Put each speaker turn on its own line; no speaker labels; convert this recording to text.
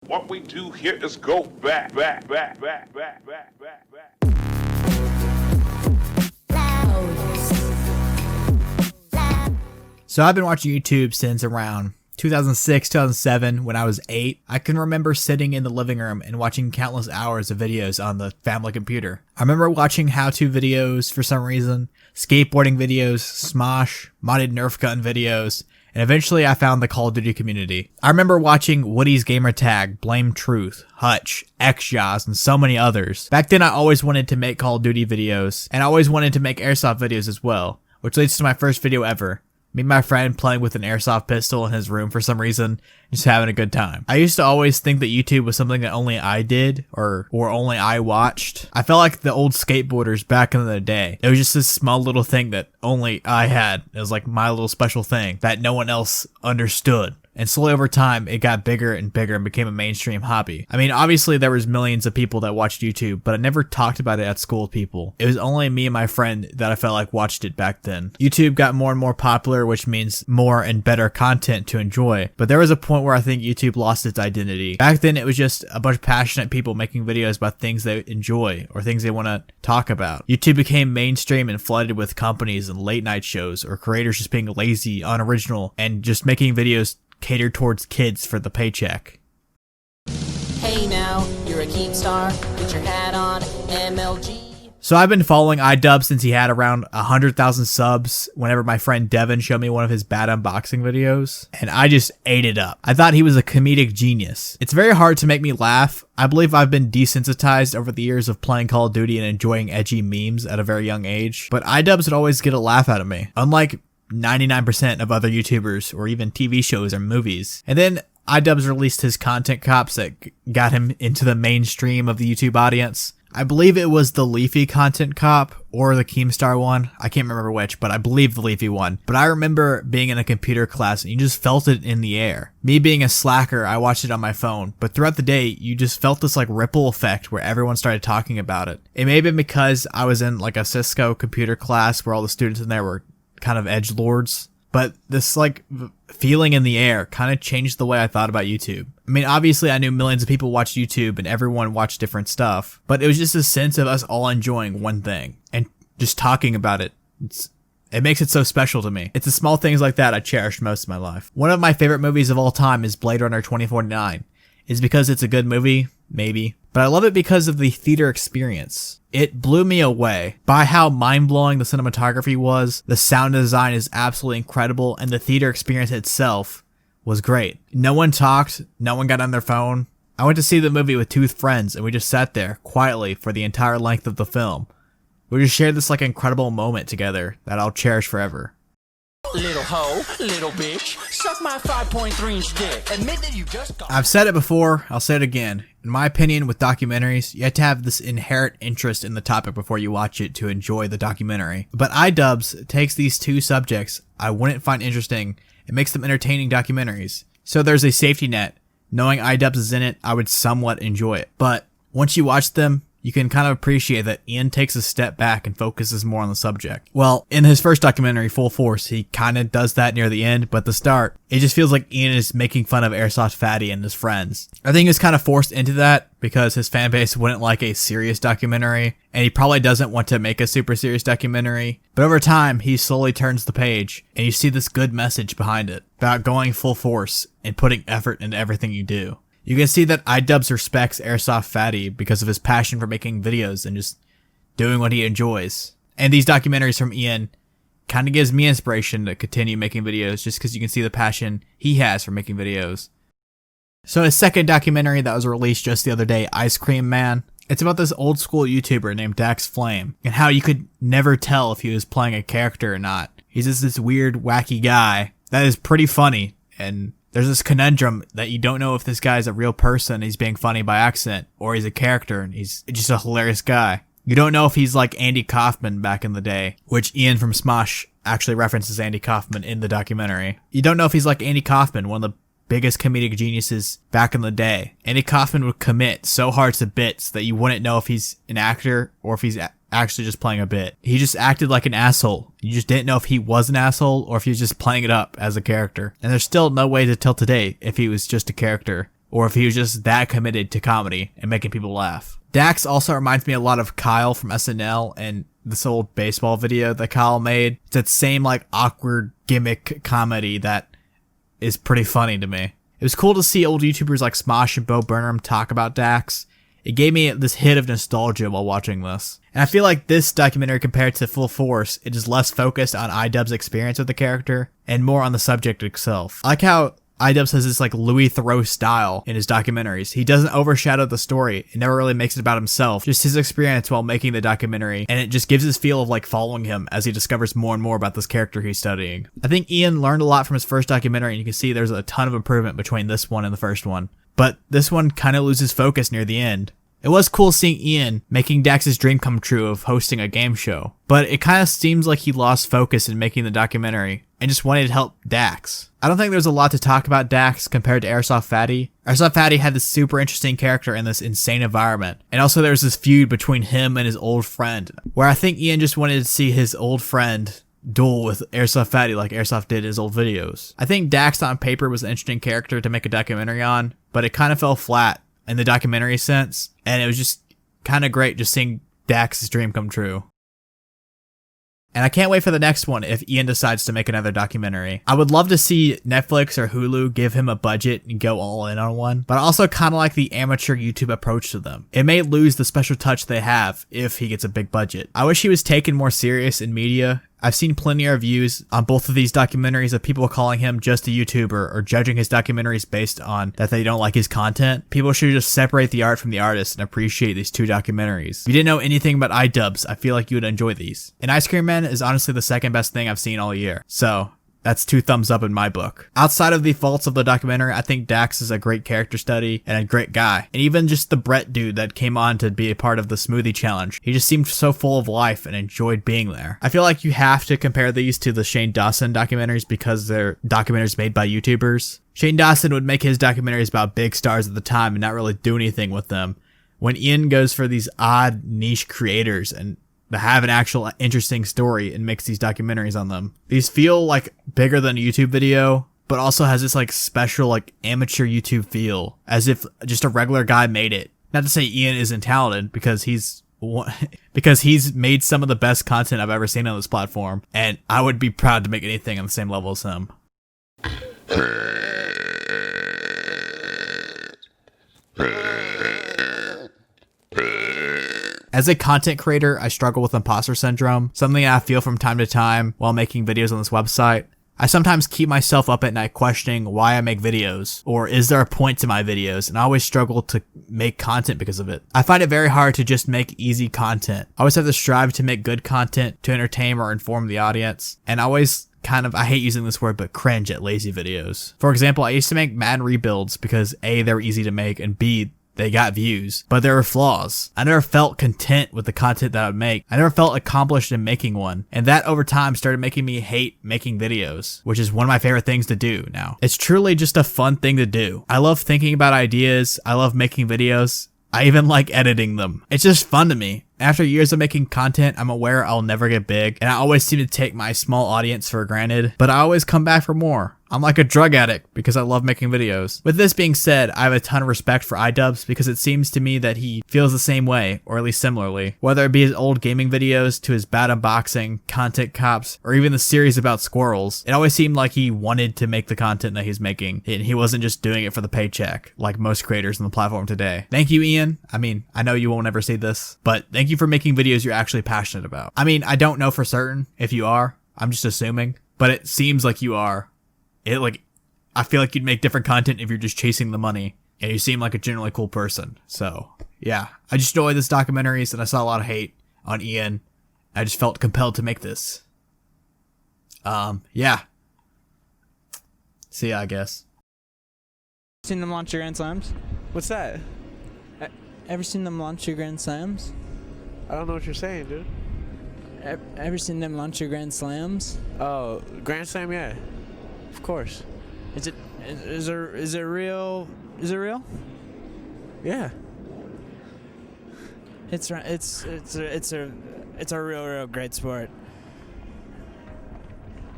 What we do here is go back.
So I've been watching YouTube since around 2006, 2007 when I was 8. I can remember sitting in the living room and watching countless hours of videos on the family computer. I remember watching how-to videos for some reason, skateboarding videos, Smosh, modded Nerf gun videos, and eventually I found the Call of Duty community. I remember watching Woody's Gamertag, Blame Truth, Hutch, XJaws, and so many others. Back then I always wanted to make Call of Duty videos, and I always wanted to make airsoft videos as well, which leads to my first video ever. Me and my friend playing with an airsoft pistol in his room for some reason, just having a good time. I used to always think that YouTube was something that only I did, or only I watched. I felt like the old skateboarders back in the day. It was just this small little thing that only I had. It was like my little special thing that no one else understood. And slowly over time, it got bigger and bigger and became a mainstream hobby. I mean, obviously there was millions of people that watched YouTube, but I never talked about it at school with people. It was only me and my friend that I felt like watched it back then. YouTube got more and more popular, which means more and better content to enjoy. But there was a point where I think YouTube lost its identity. Back then, it was just a bunch of passionate people making videos about things they enjoy or things they want to talk about. YouTube became mainstream and flooded with companies and late night shows or creators just being lazy, unoriginal, and just making videos catered towards kids for the paycheck.
Hey now, you're a Keemstar, put your hat on, MLG.
So I've been following idubbbz since he had around 100,000 subs whenever my friend Devin showed me one of his bad unboxing videos, and I just ate it up. I thought he was a comedic genius. It's very hard to make me laugh. I believe I've been desensitized over the years of playing Call of Duty and enjoying edgy memes at a very young age, but idubbbz would always get a laugh out of me. Unlike 99% of other YouTubers or even TV shows or movies. And then idubbbz released his content cops that got him into the mainstream of the YouTube audience. I believe it was the Leafy content cop or the Keemstar one. I can't remember which, but I believe the Leafy one. But I remember being in a computer class and you just felt it in the air. Me being a slacker, I watched it on my phone, but throughout the day, you just felt this like ripple effect where everyone started talking about it. It may have been because I was in like a Cisco computer class where all the students in there were kind of edgelords, but this like feeling in the air kind of changed the way I thought about YouTube. I mean, obviously I knew millions of people watched YouTube and everyone watched different stuff, but it was just a sense of us all enjoying one thing and just talking about it. It makes it so special to me. It's the small things like that I cherished most of my life. One of my favorite movies of all time is Blade Runner 2049. Is because it's a good movie? Maybe. But I love it because of the theater experience. It blew me away by how mind-blowing the cinematography was, the sound design is absolutely incredible, and the theater experience itself was great. No one talked, no one got on their phone. I went to see the movie with two friends and we just sat there quietly for the entire length of the film. We just shared this like incredible moment together that I'll cherish forever.
Little hoe, little bitch, suck my 5.3-inch dick. Admit that you just got...
I've said it before, I'll say it again. In my opinion, with documentaries, you have to have this inherent interest in the topic before you watch it to enjoy the documentary. But idubbbz takes these two subjects I wouldn't find interesting and makes them entertaining documentaries. So there's a safety net. Knowing idubbbz is in it, I would somewhat enjoy it. But once you watch them, you can kind of appreciate that Ian takes a step back and focuses more on the subject. Well, in his first documentary, Full Force, he kind of does that near the end, but at the start, it just feels like Ian is making fun of Airsoft Fatty and his friends. I think he was kind of forced into that because his fan base wouldn't like a serious documentary, and he probably doesn't want to make a super serious documentary. But over time, he slowly turns the page, and you see this good message behind it about going full force and putting effort into everything you do. You can see that idubbbz respects Airsoft Fatty because of his passion for making videos and just doing what he enjoys. And these documentaries from Ian kind of gives me inspiration to continue making videos just because you can see the passion he has for making videos. So his second documentary that was released just the other day, Ice Cream Man, it's about this old school YouTuber named Dax Flame and how you could never tell if he was playing a character or not. He's just this weird, wacky guy that is pretty funny, and there's this conundrum that you don't know if this guy's a real person, he's being funny by accident, or he's a character and he's just a hilarious guy. You don't know if he's like Andy Kaufman back in the day, which Ian from Smosh actually references Andy Kaufman in the documentary. You don't know if he's like Andy Kaufman, one of the biggest comedic geniuses back in the day. Andy Kaufman would commit so hard to bits that you wouldn't know if he's an actor or if he's actually just playing a bit. He just acted like an asshole. You just didn't know if he was an asshole or if he was just playing it up as a character. And there's still no way to tell today if he was just a character. or if he was just that committed to comedy and making people laugh. Dax also reminds me a lot of Kyle from SNL and this old baseball video that Kyle made. It's that same like awkward gimmick comedy that is pretty funny to me. It was cool to see old YouTubers like Smosh and Bo Burnham talk about Dax. It gave me this hit of nostalgia while watching this. And I feel like this documentary, compared to Full Force, it is less focused on idubbbz' experience with the character and more on the subject itself. I like how idubbbz has this like Louis Theroux style in his documentaries. He doesn't overshadow the story. It never really makes it about himself, just his experience while making the documentary, and it just gives this feel of like following him as he discovers more and more about this character he's studying. I think Ian learned a lot from his first documentary, and you can see there's a ton of improvement between this one and the first one. But this one kind of loses focus near the end. It was cool seeing Ian making Dax's dream come true of hosting a game show, but it kind of seems like he lost focus in making the documentary and just wanted to help Dax. I don't think there's a lot to talk about Dax compared to Airsoft Fatty. Airsoft Fatty had this super interesting character in this insane environment, and also there's this feud between him and his old friend, where I think Ian just wanted to see his old friend duel with Airsoft Fatty like Airsoft did in his old videos. I think Dax on paper was an interesting character to make a documentary on, but it kind of fell flat in the documentary sense, and it was just kind of great just seeing Dax's dream come true. And I can't wait for the next one if Ian decides to make another documentary. I would love to see Netflix or Hulu give him a budget and go all in on one, but I also kind of like the amateur YouTube approach to them. It may lose the special touch they have if he gets a big budget. I wish he was taken more serious in media. I've seen plenty of reviews on both of these documentaries of people calling him just a YouTuber or judging his documentaries based on that they don't like his content. People should just separate the art from the artist and appreciate these two documentaries. If you didn't know anything about idubbbz, I feel like you would enjoy these. And Ice Cream Man is honestly the second best thing I've seen all year. So that's 2 thumbs up in my book. Outside of the faults of the documentary, I think Dax is a great character study and a great guy. And even just the Brett dude that came on to be a part of the smoothie challenge. He just seemed so full of life and enjoyed being there. I feel like you have to compare these to the Shane Dawson documentaries because they're documentaries made by YouTubers. Shane Dawson would make his documentaries about big stars at the time and not really do anything with them. When Ian goes for these odd niche creators and that have an actual interesting story and makes these documentaries on them. These feel like bigger than a YouTube video, but also has this like special like amateur YouTube feel, as if just a regular guy made it. Not to say Ian isn't talented, because he's made some of the best content I've ever seen on this platform, and I would be proud to make anything on the same level as him. As a content creator, I struggle with imposter syndrome, something I feel from time to time while making videos on this website. I sometimes keep myself up at night questioning why I make videos, or is there a point to my videos, and I always struggle to make content because of it. I find it very hard to just make easy content. I always have to strive to make good content to entertain or inform the audience, and I always I hate using this word, but cringe at lazy videos. For example, I used to make Madden rebuilds because A, they were easy to make, and B, they got views, but there were flaws. I never felt content with the content that I would make. I never felt accomplished in making one. And that over time started making me hate making videos, which is one of my favorite things to do now. It's truly just a fun thing to do. I love thinking about ideas. I love making videos. I even like editing them. It's just fun to me. After years of making content, I'm aware I'll never get big, and I always seem to take my small audience for granted, but I always come back for more. I'm like a drug addict because I love making videos. With this being said, I have a ton of respect for idubbbz because it seems to me that he feels the same way, or at least similarly. Whether it be his old gaming videos to his bad unboxing, content cops, or even the series about squirrels, it always seemed like he wanted to make the content that he's making, and he wasn't just doing it for the paycheck, like most creators on the platform today. Thank you, Ian. I mean, I know you won't ever see this, but thank you for making videos you're actually passionate about. I mean, I don't know for certain if you are. I'm just assuming, but it seems like you are. I feel like you'd make different content if you're just chasing the money, and you seem like a generally cool person. So yeah, I just enjoyed this documentaries, and I saw a lot of hate on Ian. I just felt compelled to make this. Yeah. See ya, I guess.
Seen them launch your Grand Slams?
What's that?
Ever seen them launch your Grand Slams?
I don't know what you're saying, dude.
Ever seen them launch your Grand Slams?
Oh, Grand Slam, yeah. Of course.
Is it real? Is it real?
Yeah.
It's a real great sport.